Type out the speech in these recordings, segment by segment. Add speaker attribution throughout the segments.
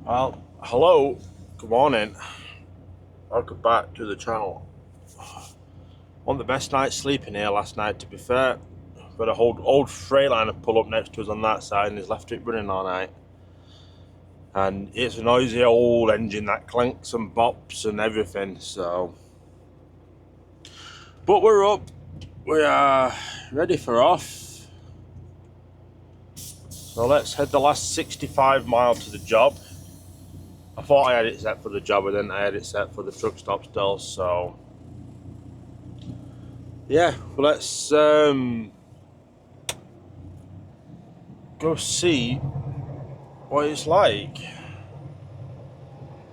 Speaker 1: Well, hello, good morning, welcome back to the channel. One of the best nights sleeping here last night, to be fair. Got a whole old Freightliner pull up next to us on that side and he's left it running all night. And it's a noisy old engine that clanks and bops and everything, so. But we're up, we are ready for off. So let's head the last 65 miles to the job. I thought I had it set for the job, but then I had it set for the truck stop still, so yeah, well, let's go see what it's like.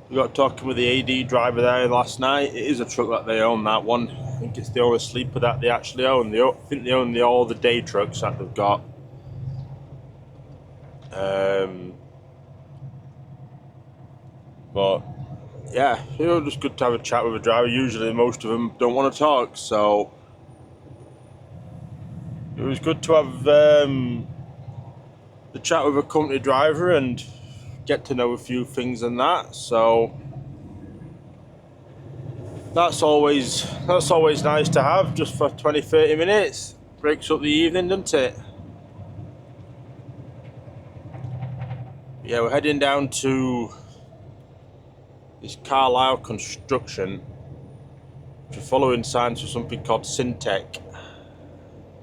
Speaker 1: We got talking with the AD driver there last night. It is a truck that they own, that one. I think it's the only sleeper that they actually own. I think they own all the day trucks that they've got. But yeah, just good to have a chat with a driver. Usually most of them don't want to talk, so it was good to have the chat with a company driver and get to know a few things and that. So that's always nice to have, just for 20-30 minutes. Breaks up the evening, doesn't it? Yeah, we're heading down to this Carlisle construction, which are following signs for something called Syntec,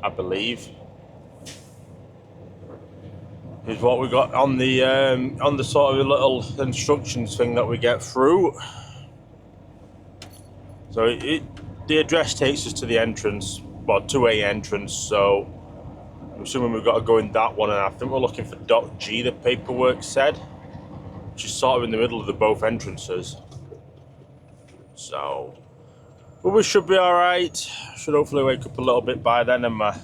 Speaker 1: I believe, is what we got on the sort of little instructions thing that we get through. So the address takes us to the entrance, well, to a entrance, so I'm assuming we've got to go in that one, and I think we're looking for Dock G, the paperwork said, which is sort of in the middle of the both entrances. So, but we should be alright. Should hopefully wake up a little bit by then, and my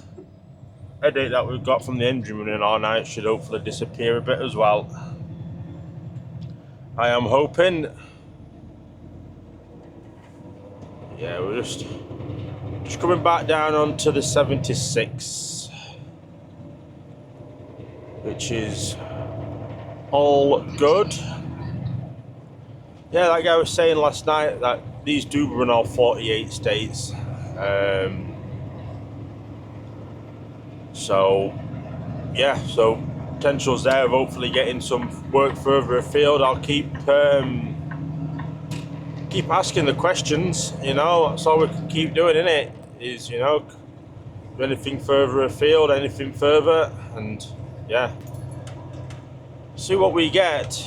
Speaker 1: headache that we've got from the engine running all night should hopefully disappear a bit as well. I am hoping. Yeah, we're just coming back down onto the 76, which is all good. Yeah, that guy was saying last night that these do run all 48 states. So yeah, so potential's there of hopefully getting some work further afield. I'll keep asking the questions, that's all we can keep doing, innit? Is, anything further afield, anything further, and yeah, see what we get.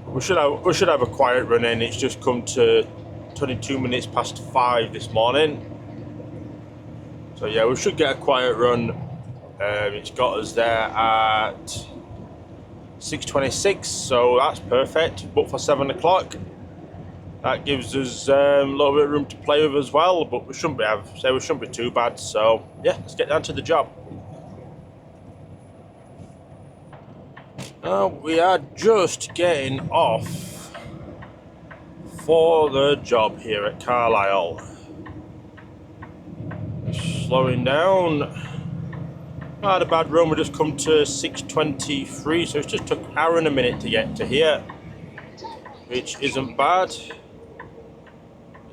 Speaker 1: We should have a quiet run in. It's just come to 22 minutes past 5 this morning. So yeah, we should get a quiet run. It's got us there at 6:26, so that's perfect. But for 7 o'clock, that gives us a little bit of room to play with as well. But we shouldn't be too bad. So yeah, let's get down to the job. We are just getting off for the job here at Carlisle. Slowing down. Not had a bad run, we just come to 6:23, so it just took an hour and a minute to get to here, which isn't bad.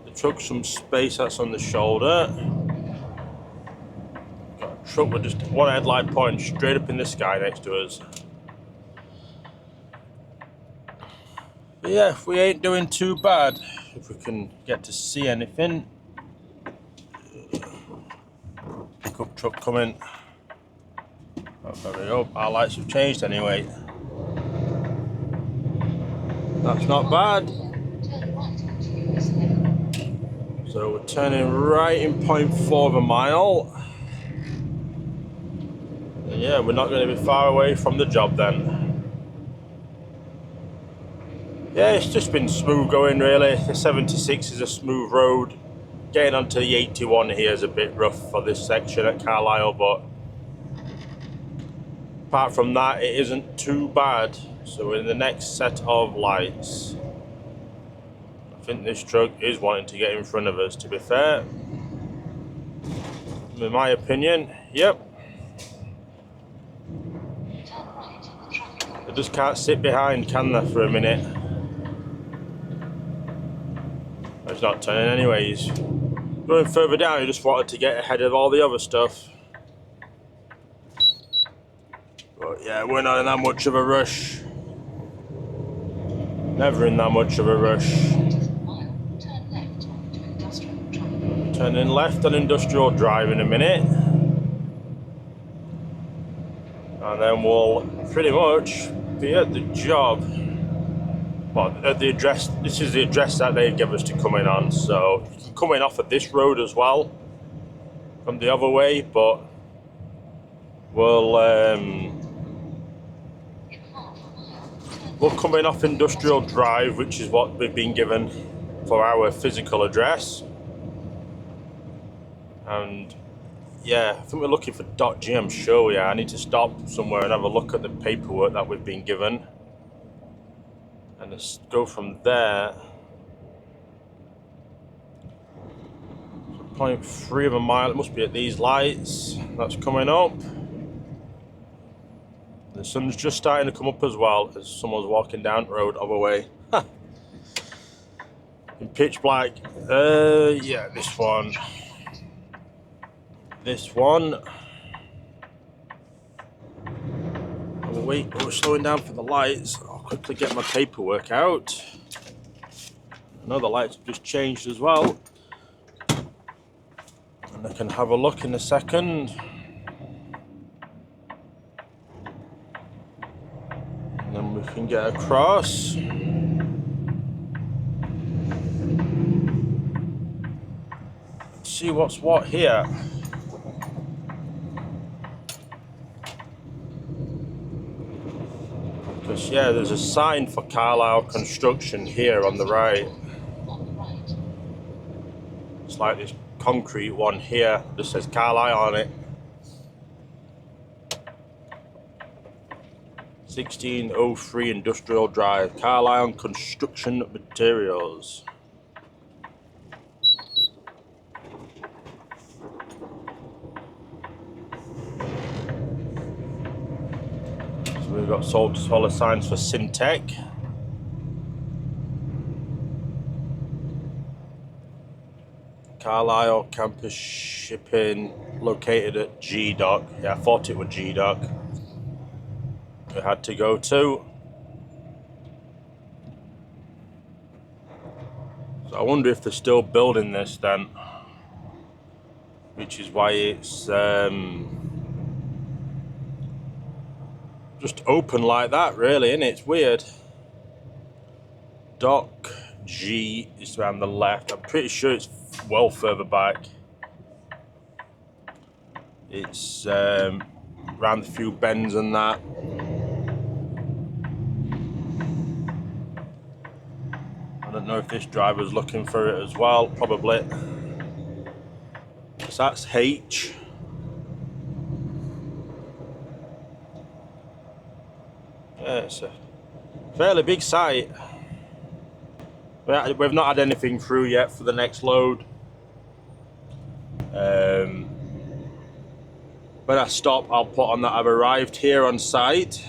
Speaker 1: The truck some space, that's on the shoulder. Got a truck with just one headlight pointing straight up in the sky next to us. But yeah, we ain't doing too bad. If we can get to see anything. Pickup truck coming. Oh, there we go. Our lights have changed anyway. That's not bad. So we're turning right in 0.4 of a mile. And yeah, we're not going to be far away from the job then. Yeah, it's just been smooth going really. The 76 is a smooth road. Getting onto the 81 here is a bit rough for this section at Carlisle, but apart from that, it isn't too bad. So we're in the next set of lights. I think this truck is wanting to get in front of us, to be fair. In my opinion, yep. They just can't sit behind, can they, for a minute? He's not turning anyway, he's going further down. He just wanted to get ahead of all the other stuff. But yeah, we're not in that much of a rush. Never in that much of a rush. Turning left on Industrial Drive in a minute. And then we'll pretty much be at the job. Well, at the address, this is the address that they give us to come in on, so you can come in off of this road as well, from the other way, but we'll come in off Industrial Drive, which is what we've been given for our physical address. And yeah, I think we're looking for .g, I'm sure we are. I need to stop somewhere and have a look at the paperwork that we've been given. And let's go from there. 0.3 of a mile, it must be at these lights. That's coming up. The sun's just starting to come up as well as someone's walking down the road other way. In pitch black. Yeah, this one. This one. Oh, wait, we're slowing down for the lights. I'll quickly get my paperwork out. I know the lights have just changed as well. And I can have a look in a second. And then we can get across. See what's what here. Because yeah, there's a sign for Carlisle Construction here on the right. It's like this concrete one here, just says Carlisle on it. 1603 Industrial Drive, Carlisle Construction Materials. So we've got solar signs for Syntec. Carlisle Campus Shipping, located at G Dock. Yeah, I thought it was G Dock. We had to go to. So I wonder if they're still building this then, which is why it's just open like that, really, isn't it? It's weird. Dock G is around the left. I'm pretty sure it's well further back. It's around a few bends and that. I don't know if this driver's looking for it as well, probably. So that's H. Yeah, it's a fairly big site. We've not had anything through yet for the next load. When I stop, I'll put on that I've arrived here on site.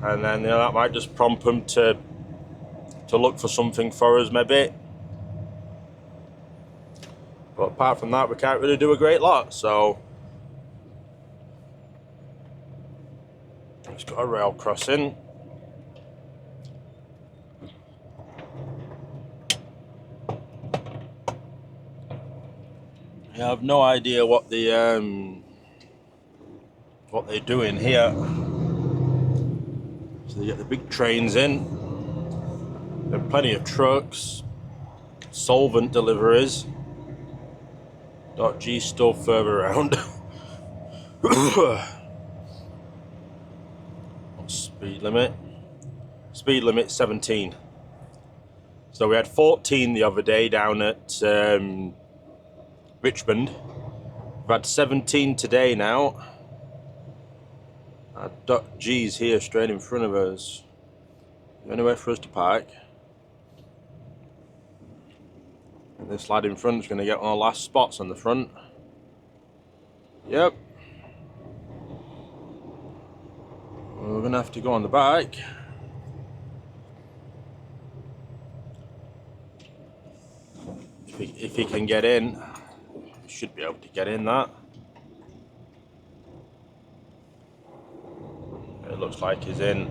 Speaker 1: And then that might just prompt them to look for something for us, maybe. But apart from that, we can't really do a great lot, so. It's got a rail crossing. Yeah, I have no idea what they're doing here. So they get the big trains in. There are plenty of trucks, solvent deliveries. .G still further around. What's speed limit? Speed limit 17. So we had 14 the other day down at Richmond. We've had 17 today now. Our .G's here straight in front of us. Anywhere for us to park. And this lad in front is going to get one of the last spots on the front. Yep. We're gonna have to go on the back. If he can get in, he should be able to get in that. It looks like he's in.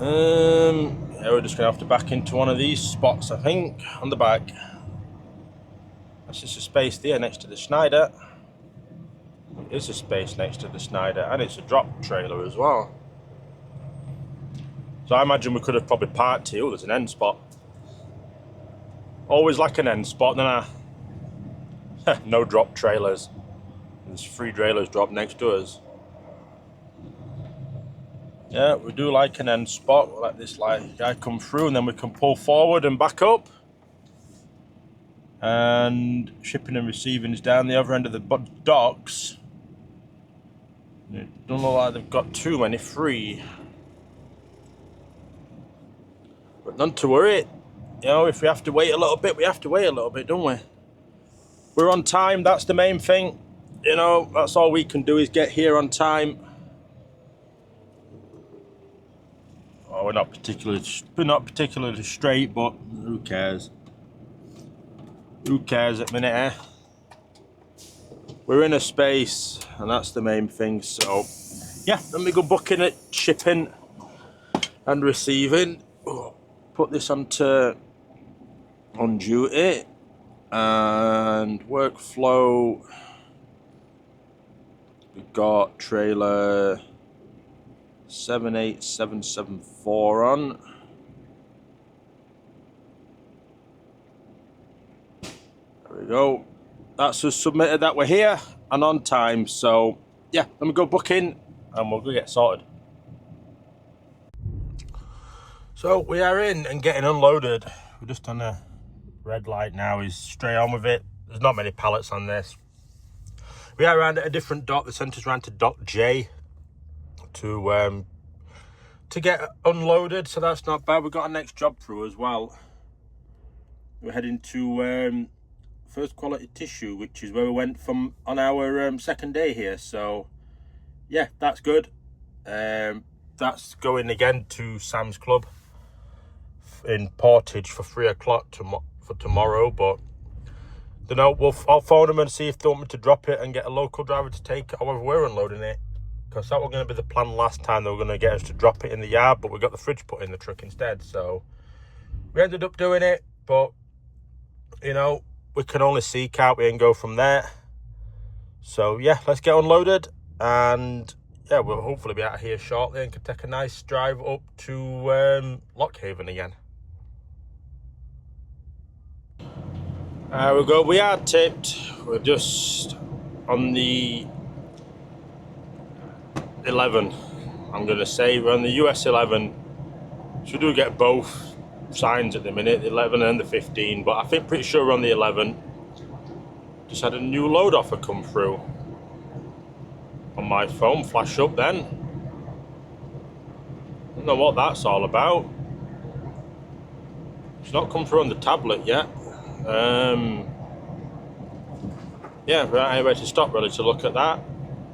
Speaker 1: Yeah, we're just gonna have to back into one of these spots, I think, on the back. That's just a space there next to the Schneider. It is a space next to the Schneider, and it's a drop trailer as well. So I imagine we could have probably parked here. Oh, there's an end spot. Always like an end spot, then no drop trailers. There's 3 trailers dropped next to us. Yeah, we do like an end spot. We'll let this guy come through, and then we can pull forward and back up. And shipping and receiving is down the other end of the docks. It doesn't look like they've got too many free. But none to worry. You know, if we have to wait a little bit, we have to wait a little bit, don't we? We're on time, that's the main thing. You know, that's all we can do is get here on time. Oh, we're not particularly straight, but who cares? Who cares at the minute, eh? We're in a space, and that's the main thing. So, yeah, let me go booking it, shipping and receiving. Put this on duty and workflow. We've got trailer 78774 on. There we go. That's just submitted that we're here and on time. So yeah, let me go book in and we'll go get sorted. So we are in and getting unloaded. We're just on a red light now. He's straight on with it. There's not many pallets on this. We are around at a different dock. The centre's around to Dock J to get unloaded. So that's not bad. We've got our next job through as well. We're heading to First Quality Tissue, which is where we went from on our second day here. So yeah, that's good. That's going again to Sam's Club in Portage for 3 o'clock for tomorrow, but don't know. I'll phone them and see if they want me to drop it and get a local driver to take it, however we're unloading it, because that was going to be the plan last time. They were going to get us to drop it in the yard, but we got the fridge put in the truck instead, so we ended up doing it. But you know, we can only see, can't we, and go from there. So yeah, let's get unloaded, and yeah, we'll hopefully be out here shortly and can take a nice drive up to Lockhaven again. We go. We are tipped. We're just on the 11. I'm going to say we're on the US 11. So we do get both signs at the minute, the 11 and the 15. But I think pretty sure we're on the 11. Just had a new load offer come through on my phone, flash up then. Don't know what that's all about. It's not come through on the tablet yet. Yeah, right, anywhere to stop really to look at that.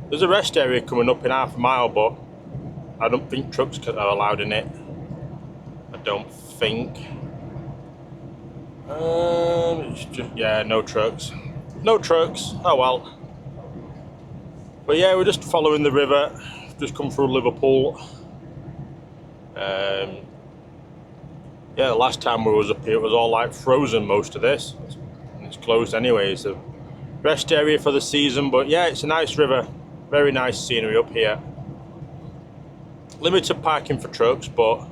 Speaker 1: There's a rest area coming up in half a mile, but I don't think trucks are allowed in it. I don't think. It's just, yeah, no trucks. No trucks. Oh well. But yeah, we're just following the river. Just come through Liverpool. Yeah, the last time we was up here, it was all like frozen, most of this. It's closed anyway. It's a rest area for the season, but yeah, it's a nice river. Very nice scenery up here. Limited parking for trucks, but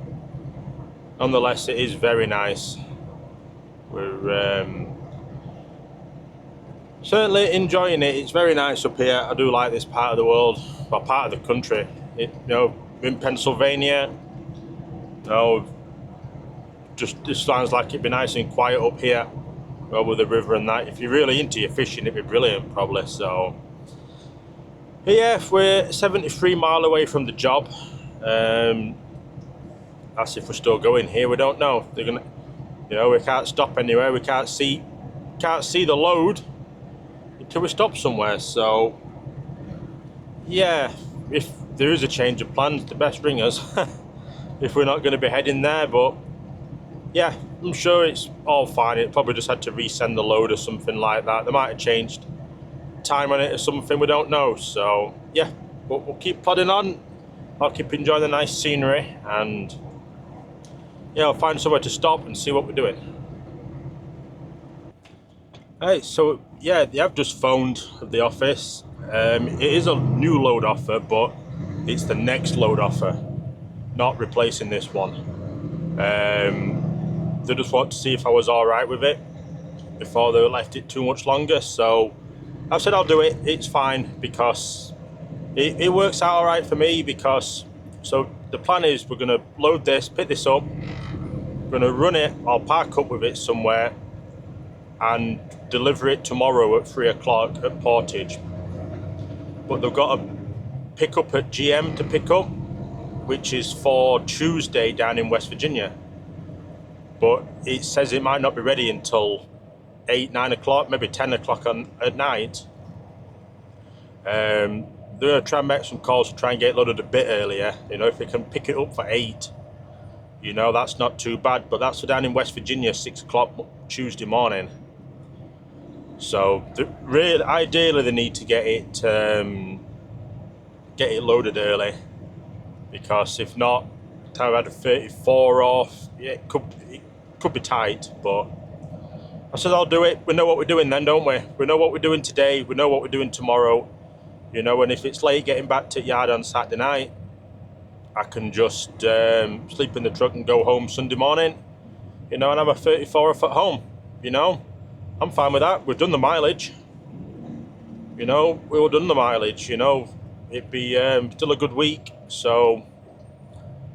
Speaker 1: nonetheless, it is very nice. We're certainly enjoying it. It's very nice up here. I do like this part of the world, well, part of the country. You know, in Pennsylvania, you know, just sounds like it'd be nice and quiet up here, well, with the river and that. If you're really into your fishing, it'd be brilliant, probably. So, yeah, we're 73 mile away from the job. That's if we're still going here. We don't know. They're gonna, you know, we can't stop anywhere. We can't see the load until we stop somewhere. So, yeah, if there is a change of plans, the best ring us if we're not going to be heading there. But yeah, I'm sure it's all fine. It probably just had to resend the load or something like that. They might have changed time on it or something, we don't know. So yeah, but we'll keep plodding on. I'll keep enjoying the nice scenery, and yeah, I'll find somewhere to stop and see what we're doing. Hey, so yeah, they have just phoned the office. It is a new load offer, but it's the next load offer, not replacing this one. They just want to see if I was all right with it before they left it too much longer. So I've said I'll do it. It's fine because it works out all right for me. Because so the plan is we're gonna load this, pick this up, we're gonna run it. I'll park up with it somewhere and deliver it tomorrow at 3 o'clock at Portage. But they've got a pick up at GM to pick up, which is for Tuesday down in West Virginia. But it says it might not be ready until 8, 9 o'clock, maybe 10 o'clock at night. They're going to try and make some calls to try and get it loaded a bit earlier. You know, if they can pick it up for 8, you know, that's not too bad. But that's down in West Virginia, 6 o'clock Tuesday morning. So really, ideally, they need to get it loaded early, because if not, time I had a 34 off, yeah, it could be tight. But I said I'll do it. We know what we're doing then, don't we? We know what we're doing today. We know what we're doing tomorrow. You know, and if it's late getting back to the yard on Saturday night, I can just sleep in the truck and go home Sunday morning. You know, and have a 34 off at home. You know, I'm fine with that. We've done the mileage. You know, we all done the mileage. You know, it'd be still a good week. So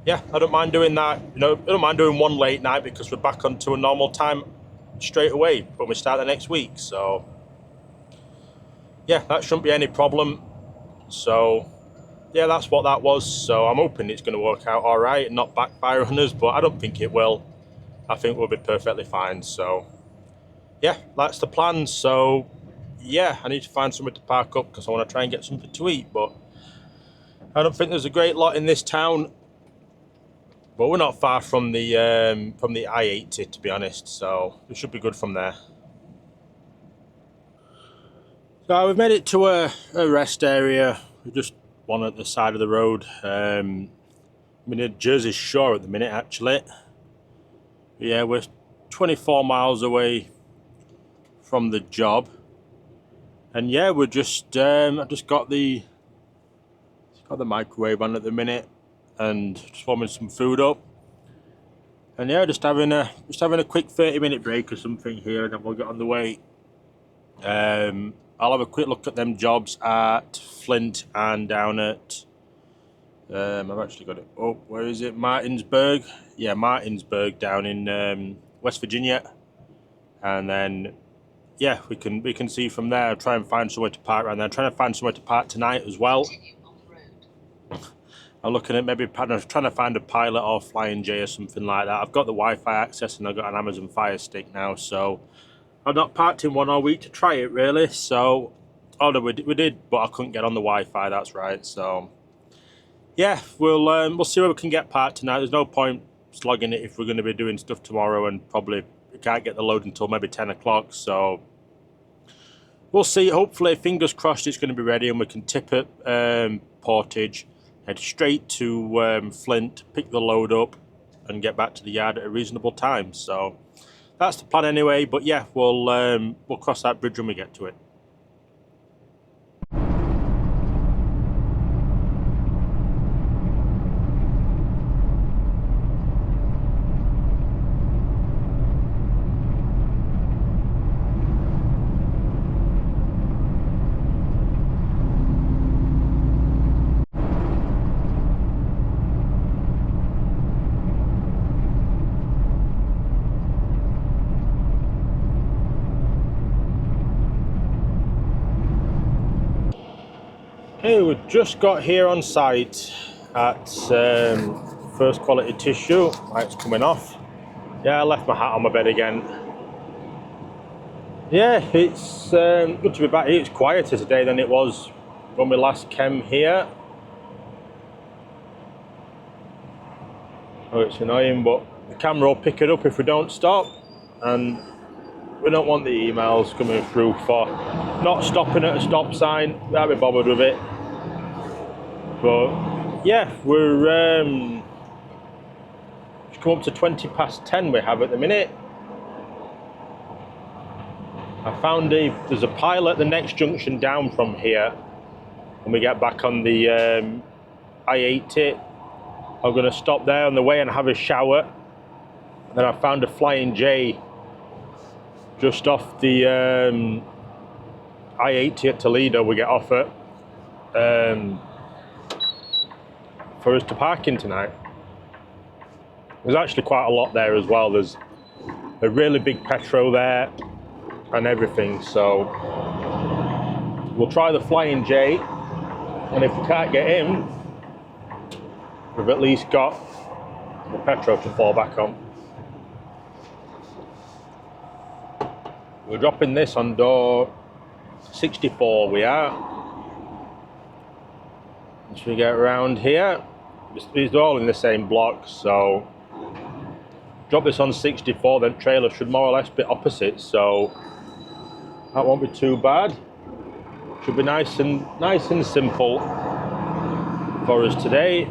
Speaker 1: yeah, I don't mind doing that. You know, I don't mind doing one late night because we're back onto a normal time straight away when we start the next week. So yeah, that shouldn't be any problem. So yeah, that's what that was. So I'm hoping it's going to work out all right and not backfire on us, but I don't think it will. I think we'll be perfectly fine. So yeah, that's the plan. So yeah, I need to find somewhere to park up because I want to try and get something to eat, but I don't think there's a great lot in this town. But we're not far from the I-80, to be honest, so we should be good from there. So we've made it to a rest area. We're just one at the side of the road. I'm in Jersey Shore at the minute, actually. Yeah, we're 24 miles away from the job. And yeah, we're just I've just got the microwave on at the minute and just warming some food up. And yeah, just having a quick 30-minute break or something here, and then we'll get on the way. I'll have a quick look at them jobs at Flint and down at I've actually got it up. Where is it? Martinsburg. Yeah, Martinsburg down in West Virginia. And then yeah, we can see from there. I'll try and find somewhere to park around there. I'm trying to find somewhere to park tonight as well. I'm looking at maybe trying to find a Pilot or Flying J or something like that. I've got the Wi-Fi access and I've got an Amazon Fire Stick now, so I've not parked in one all week to try it really. So, oh no, we did, but I couldn't get on the Wi-Fi. That's right. So, yeah, we'll see where we can get parked tonight. There's no point slogging it if we're going to be doing stuff tomorrow, and probably we can't get the load until maybe 10 o'clock. So, we'll see. Hopefully, fingers crossed, it's going to be ready and we can tip it Portage. Head straight to Flint, pick the load up, and get back to the yard at a reasonable time. So that's the plan anyway. But yeah, we'll cross that bridge when we get to it. Hey, we just got here on site at First Quality Tissue. Light's coming off. Yeah, I left my hat on my bed again. Yeah, it's good to be back here. It's quieter today than it was when we last came here. Oh, it's annoying, but the camera will pick it up if we don't stop, and we don't want the emails coming through for not stopping at a stop sign. We can't be bothered with it. But yeah, we're just come up to 10 we have at the minute. I found there's a pile at the next junction down from here. When we get back on the I-80, I'm going to stop there on the way and have a shower. And then I found a Flying J just off the I-80 at Toledo. We get off at for us to park in tonight. There's actually quite a lot there as well. There's a really big Petro there and everything, so we'll try the Flying J, and if we can't get in, we've at least got the Petro to fall back on. We're dropping this on door 64 we are. Once we get around here, these are all in the same block, so drop this on 64, then trailer should more or less be opposite, so that won't be too bad. Should be nice and simple for us today.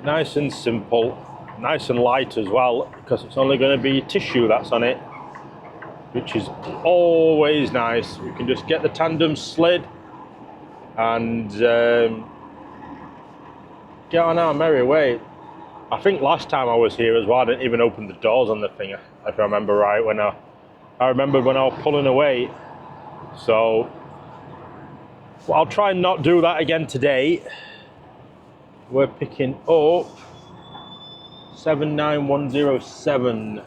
Speaker 1: Nice and simple, nice and light as well, because it's only going to be tissue that's on it, which is always nice. We can just get the tandem slid and get on our merry way. I think last time I was here as well, I didn't even open the doors on the thing, if I remember right, when I remember when I was pulling away. So I'll try and not do that again today. We're picking up 79107,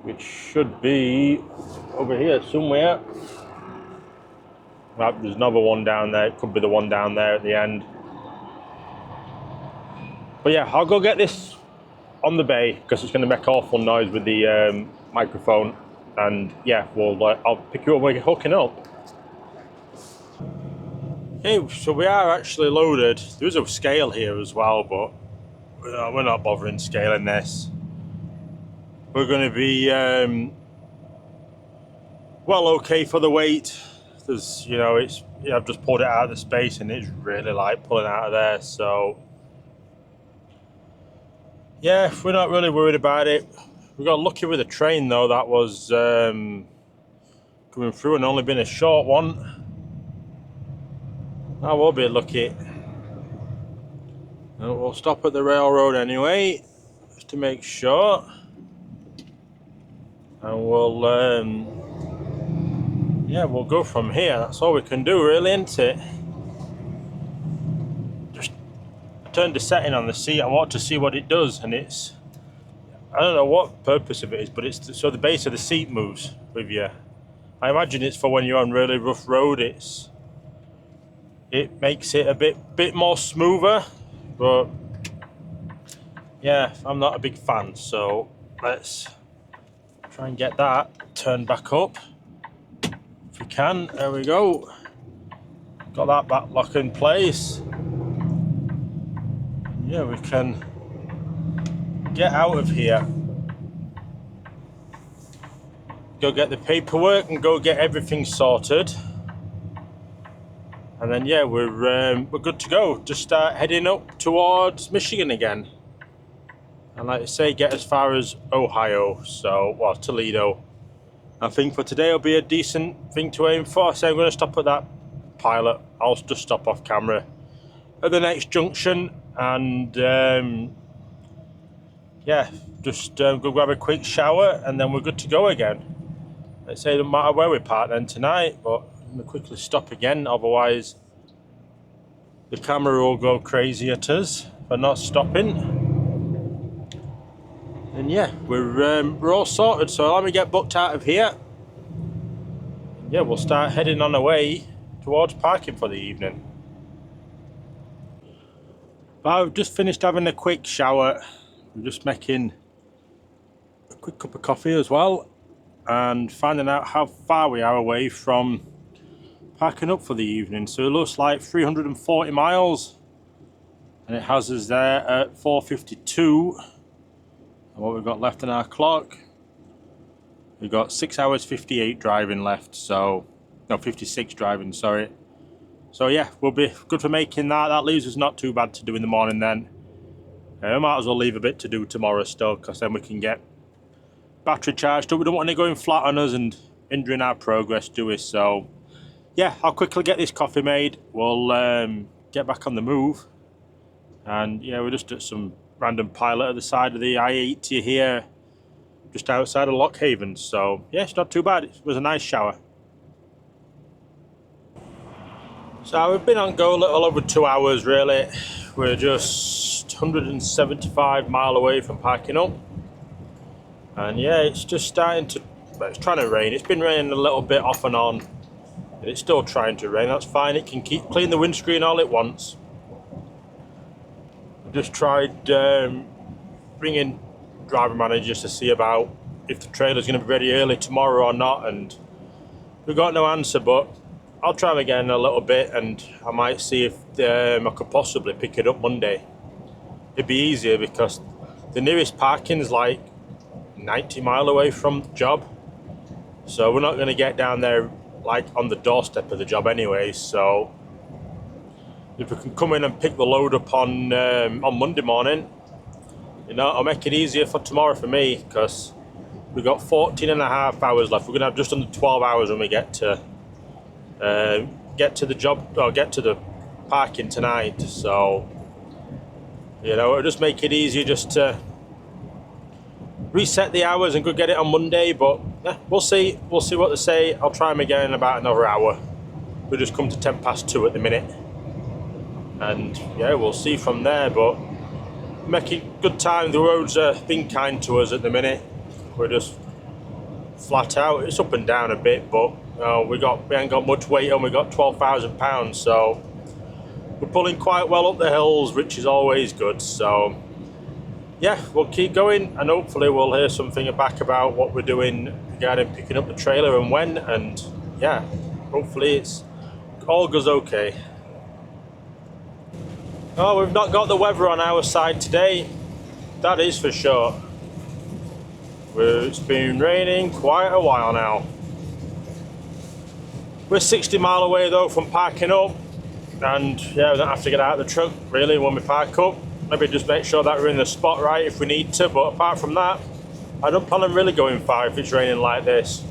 Speaker 1: which should be over here somewhere. Well, there's another one down there. It could be the one down there at the end. But yeah, I'll go get this on the bay because it's going to make awful noise with the microphone. And yeah, I'll pick you up when we're hooking up. Okay, so we are actually loaded. There is a scale here as well, but we're not bothering scaling this. We're going to be well okay for the weight. There's, I've just pulled it out of the space and it's really light pulling out of there, so yeah, we're not really worried about it. We got lucky with the train though, that was coming through and only been a short one. I will be lucky. And we'll stop at the railroad anyway, just to make sure. And we'll we'll go from here. That's all we can do really, isn't it? Just turned the setting on the seat. I want to see what it does, and it's, I don't know what purpose of it is, but it's so the base of the seat moves with you. I imagine it's for when you're on really rough road. It makes it a bit more smoother, but yeah, I'm not a big fan. So let's try and get that turned back up if we can. There we go. Got that back lock in place. Yeah, we can get out of here. Go get the paperwork and go get everything sorted. And then yeah, we're good to go. Just start heading up towards Michigan again. And like I say, get as far as Ohio, Toledo. I think for today will be a decent thing to aim for. So I'm going to stop at that pilot. I'll just stop off camera at the next junction, and just go grab a quick shower, and then we're good to go again. Let's say it doesn't matter where we park then tonight, but I'm going to quickly stop again, otherwise the camera will go crazy at us for not stopping. And yeah, we're all sorted, so let me get booked out of here. Yeah, we'll start heading on our way towards parking for the evening. But I've just finished having a quick shower. I'm just making a quick cup of coffee as well, and finding out how far we are away from packing up for the evening. So it looks like 340 miles, and it has us there at 4:52. And what we've got left in our clock, we've got 6 hours 58 driving left. So no, 56 driving, sorry. So yeah, we'll be good for making that. That leaves us not too bad to do in the morning then. We might as well leave a bit to do tomorrow still, because then we can get battery charged up. We don't want it going flat on us and hindering our progress, do we? So yeah, I'll quickly get this coffee made. We'll get back on the move. And yeah, we're just at some random pilot at the side of the I-80 here, just outside of Lockhaven. So yeah, it's not too bad. It was a nice shower. So we've been on go a little over 2 hours really. We're just 175 mile away from packing up. And yeah, it's just starting to, well, it's trying to rain. It's been raining a little bit off and on. And it's still trying to rain. That's fine. It can keep clean the windscreen all it wants. I've just tried ringing driver managers to see about if the trailer's going to be ready early tomorrow or not. And we've got no answer, but I'll try them again in a little bit, and I might see if I could possibly pick it up Monday. It'd be easier because the nearest parking is like 90 mile away from the job, so we're not going to get down there like on the doorstep of the job anyway. So if we can come in and pick the load up on Monday morning, you know, it'll make it easier for tomorrow for me, because we've got 14 and a half hours left. We're going to have just under 12 hours when we get to the job, or get to the parking tonight. So you know, it'll just make it easier just to reset the hours and go get it on Monday. But we'll see what they say. I'll try them again in about another hour. We'll just come to 2:10 at the minute, and yeah, we'll see from there. But making good time. The roads are being kind to us at the minute. We're just flat out. It's up and down a bit, but we ain't got much weight on. We got 12,000 pounds, so we're pulling quite well up the hills, which is always good. So yeah, we'll keep going, and hopefully we'll hear something back about what we're doing regarding picking up the trailer and when. And yeah, hopefully it's all goes okay. Oh, we've not got the weather on our side today, that is for sure. It's been raining quite a while now. We're 60 mile away though from parking up, and yeah, we don't have to get out of the truck really when we park up. Maybe just make sure that we're in the spot right if we need to, but apart from that, I don't plan on really going far if it's raining like this.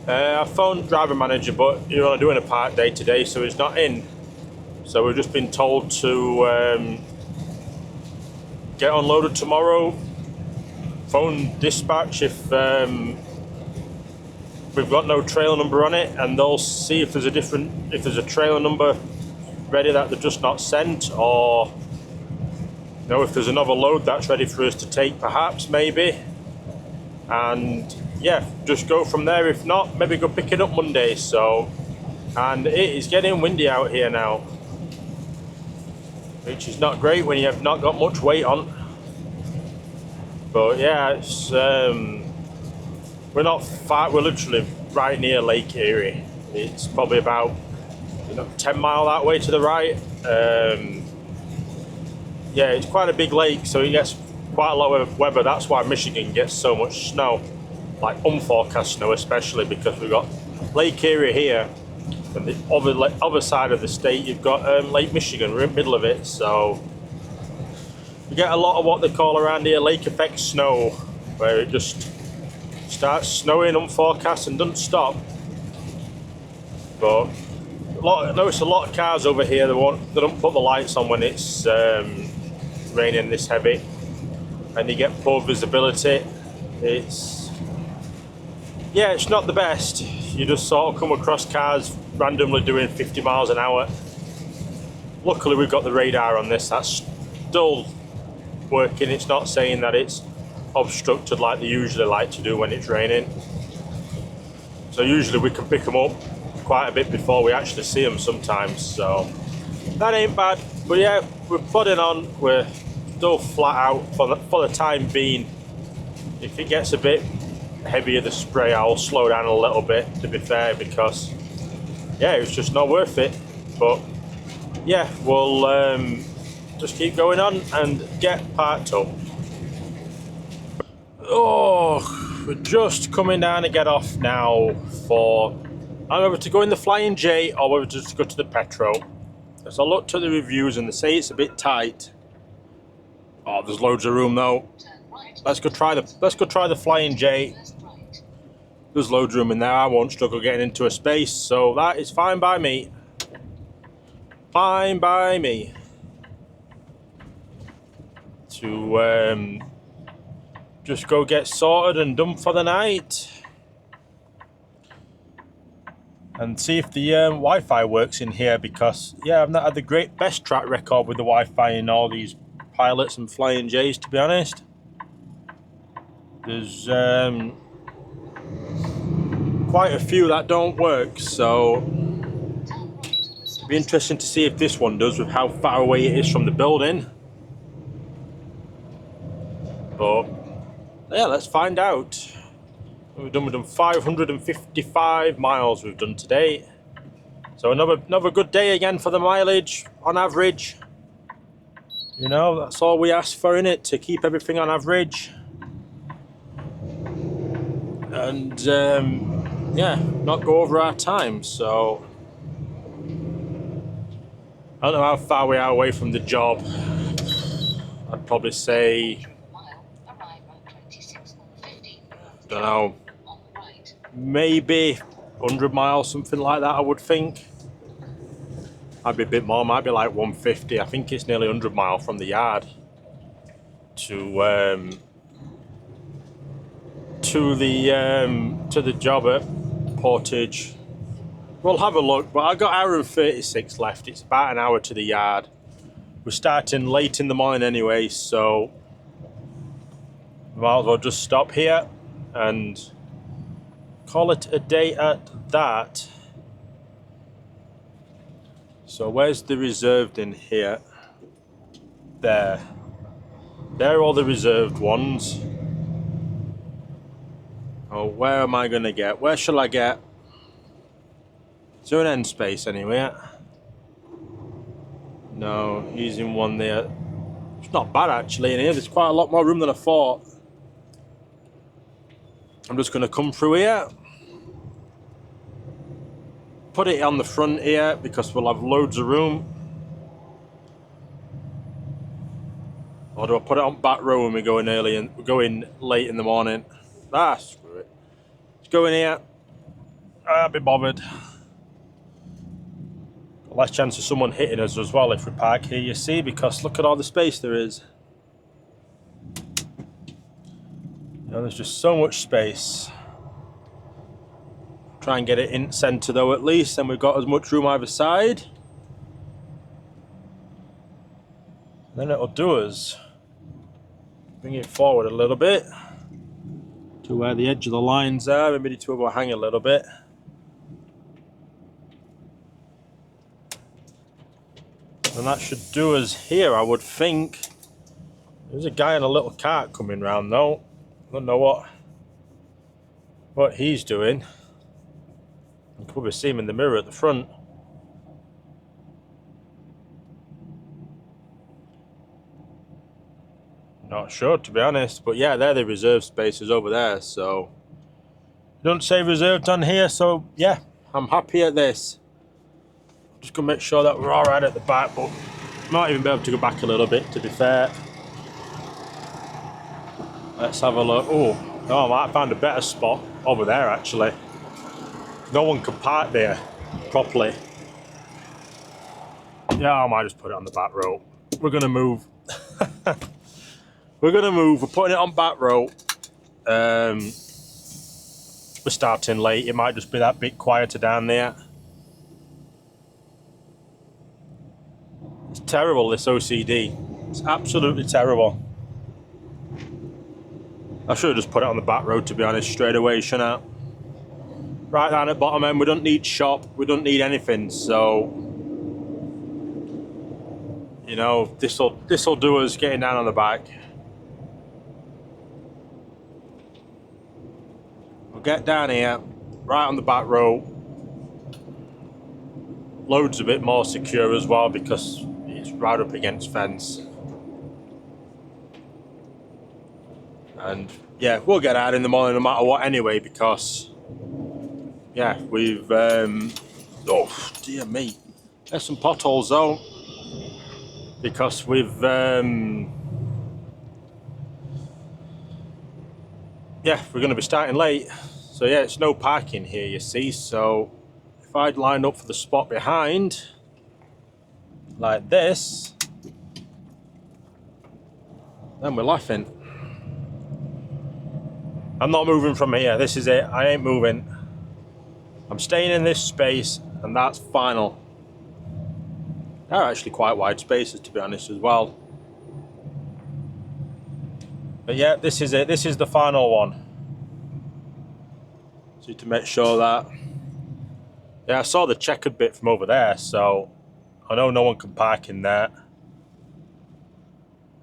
Speaker 1: I phoned driver manager, but you're only doing a part day today, so he's not in. So we've just been told to get unloaded tomorrow. Phone dispatch if we've got no trailer number on it, and they'll see if there's a trailer number ready that they're just not sent, or you know, if there's another load that's ready for us to take, perhaps, maybe. And yeah, just go from there. If not, maybe go pick it up Monday. So, and it is getting windy out here now, which is not great when you have not got much weight on. But yeah, it's we're not far. We're literally right near Lake Erie. It's probably about 10 mile that way to the right. Yeah, it's quite a big lake, so it gets quite a lot of weather. That's why Michigan gets so much snow, like unforecast snow especially, because we've got Lake Erie here, and the other side of the state you've got Lake Michigan. We're in the middle of it, so we get a lot of what they call around here lake effect snow, where it just starts snowing unforecast and doesn't stop. But I notice a lot of cars over here, they don't put the lights on when it's raining this heavy, and you get poor visibility. It's not the best. You just sort of come across cars randomly doing 50 miles an hour. Luckily we've got the radar on this, that's still working. It's not saying that it's obstructed like they usually like to do when it's raining. So usually we can pick them up quite a bit before we actually see them sometimes, so that ain't bad. But yeah, we're plodding on. We're still flat out for the time being. If it gets a bit heavier the spray, I'll slow down a little bit, to be fair, because yeah, it's just not worth it. But yeah, we'll just keep going on and get parked up. Oh, we're just coming down to get off now for either to go in the Flying J or whether to just go to the petrol. As I looked at the reviews and they say it's a bit tight. Oh, there's loads of room though. Let's go try the Flying J. There's loads of room in there. I won't struggle getting into a space, so that is fine by me. Fine by me. To just go get sorted and done for the night. And see if the Wi-Fi works in here, because yeah, I've not had the best track record with the Wi-Fi in all these pilots and Flying J's, to be honest. There's quite a few that don't work, so it'll be interesting to see if this one does, with how far away it is from the building. But yeah, let's find out. We've done 555 miles we've done today. So another good day again for the mileage on average. You know, that's all we ask for, innit? To keep everything on average. And yeah, not go over our time. So I don't know how far we are away from the job. I'd probably say, don't know, maybe 100 miles, something like that, I would think. Might be a bit more, might be like 150. I think it's nearly 100 miles from the yard to the job at Portage. We'll have a look, but I've got 1 hour and 36 left. It's about an hour to the yard. We're starting late in the morning anyway, so we might as well just stop here and call it a day at that. So where's the reserved in here? There. They're all the reserved ones. Oh, where am I gonna get? Where shall I get? Is there an end space anywhere? No, he's in one there. It's not bad actually in here. There's quite a lot more room than I thought. I'm just gonna come through here. Put it on the front here because we'll have loads of room. Or do I put it on back row when we go in early and we go in late in the morning? Ah, screw it. Let's go in here. I'll be bothered. Less chance of someone hitting us as well if we park here, you see, because look at all the space there is. You know, there's just so much space. Try and get it in centre though at least, and we've got as much room either side. Then it'll do us. Bring it forward a little bit to where the edge of the lines are. Maybe need to overhang a little bit. And that should do us here, I would think. There's a guy in a little cart coming round though. I don't know what he's doing. You can probably see him in the mirror at the front. Not sure, to be honest, but yeah, they're the reserve spaces over there, so don't say reserved on here, so yeah, I'm happy at this. Just gonna make sure that we're all right at the back, but might even be able to go back a little bit, to be fair. Let's have a look. Oh, I might have found a better spot over there actually. No one can park there properly. Yeah, I might just put it on the back row. We're gonna move. We're gonna move. We're putting it on back row. We're starting late. It might just be that bit quieter down there. It's terrible, this OCD. It's absolutely terrible. I should have just put it on the back road, to be honest, straight away, shouldn't I? Right down at bottom end, we don't need shop, we don't need anything, so you know, this'll do us getting down on the back. get down here, right on the back row. Load's a bit more secure as well because it's right up against fence. And yeah, we'll get out in the morning no matter what anyway, because yeah, we've oh dear me, there's some potholes though, because we've yeah, we're going to be starting late. So yeah, it's no parking here, you see. So if I'd line up for the spot behind like this, then we're laughing. I'm not moving from here. This is it. I ain't moving. I'm staying in this space, and that's final. They're actually quite wide spaces, to be honest, as well. But yeah, this is it. This is the final one. So to make sure that... Yeah, I saw the checkered bit from over there, so I know no one can park in there.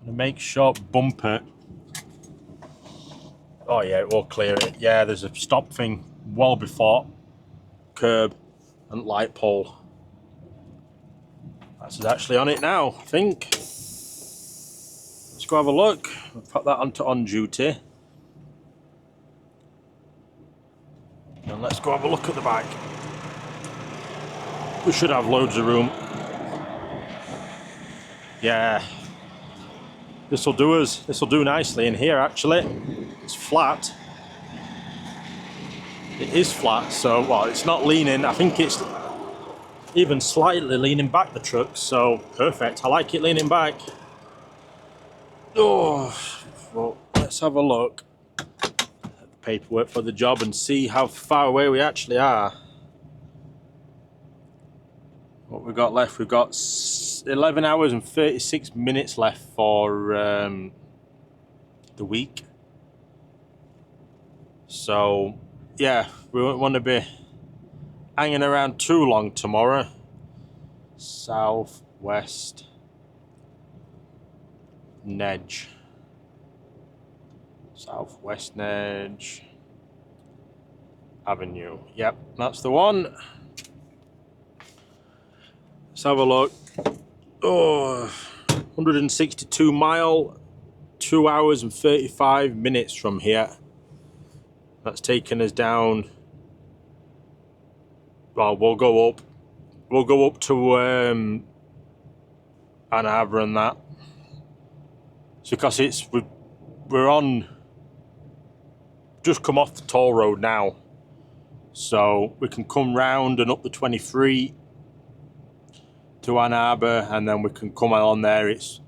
Speaker 1: I'm gonna make sure bumper. Oh yeah, it will clear it. Yeah, there's a stop thing well before curb and light pole. That's actually on it now, I think. Let's go have a look. I'll put that onto on duty. And let's go have a look at the back. We should have loads of room. Yeah. This will do us. This will do nicely in here actually. It's flat. It is flat, so well, it's not leaning. I think it's even slightly leaning back, the truck, so perfect. I like it leaning back. Oh, well, let's have a look at the paperwork for the job and see how far away we actually are. What we've got left, we've got 11 hours and 36 minutes left for the week. So yeah, we won't want to be hanging around too long tomorrow. Southwest Nedge. Southwest Nedge Avenue. Yep, that's the one. Let's have a look. Oh, 162 mile, 2 hours and 35 minutes from here. That's taken us down. Well, we'll go up to Ann Arbor and that. It's because we're on, just come off the toll road now, so we can come round and up the 23 to Ann Arbor, and then we can come on there. It's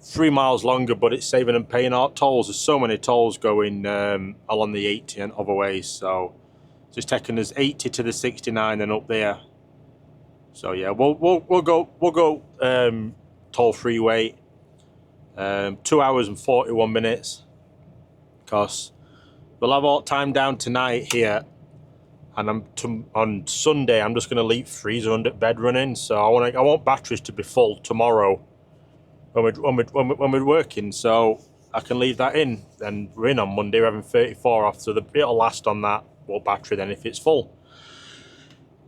Speaker 1: 3 miles longer, but it's saving and paying out tolls. There's so many tolls going along the 80 and other ways, so it's taking us 80 to the 69 and up there. So yeah, we'll go toll freeway. 2 hours and 41 minutes, because we'll have all time down tonight here, and on Sunday I'm just going to leave freezer under bed running, so I want batteries to be full tomorrow when we're working, so I can leave that in, and we're in on Monday. We're having 34 off, so it'll last on that battery then if it's full.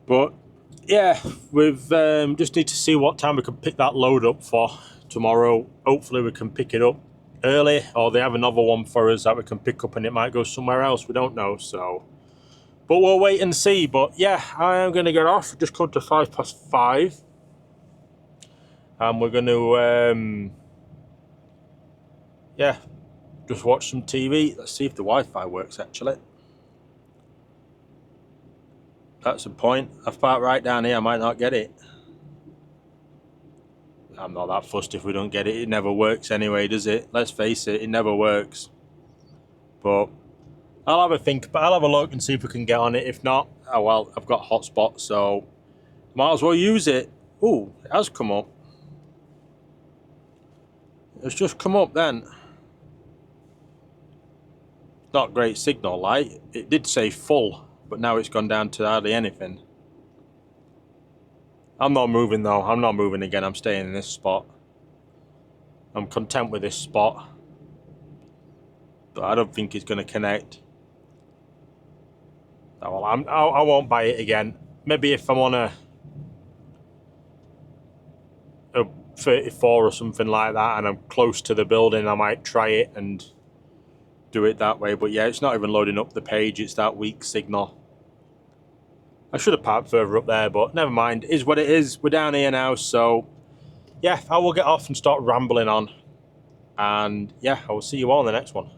Speaker 1: But yeah, we've just need to see what time we can pick that load up for tomorrow. Hopefully we can pick it up early, or they have another one for us that we can pick up and it might go somewhere else, we don't know. So, but we'll wait and see. But yeah, I am going to get off. Just come to 5:05, and we're going to yeah, just watch some TV. Let's see if the Wi-Fi works actually. That's the point. I've parked right down here. I might not get it. I'm not that fussed if we don't get it. It never works anyway, does it? Let's face it, it never works. But I'll have a think. But I'll have a look and see if we can get on it. If not, oh well, I've got hotspot, so might as well use it. Ooh, it has come up. It's just come up then. Not great signal light. It did say full, but now it's gone down to hardly anything. I'm not moving though. I'm not moving again. I'm staying in this spot. I'm content with this spot. But I don't think it's going to connect. Oh, well, I won't buy it again. Maybe if I'm on a 34 or something like that and I'm close to the building, I might try it and do it that way. But yeah, it's not even loading up the page. It's that weak signal. I should have parked further up there, but never mind. It is what it is. We're down here now, so yeah, I will get off and start rambling on. And yeah, I will see you all in the next one.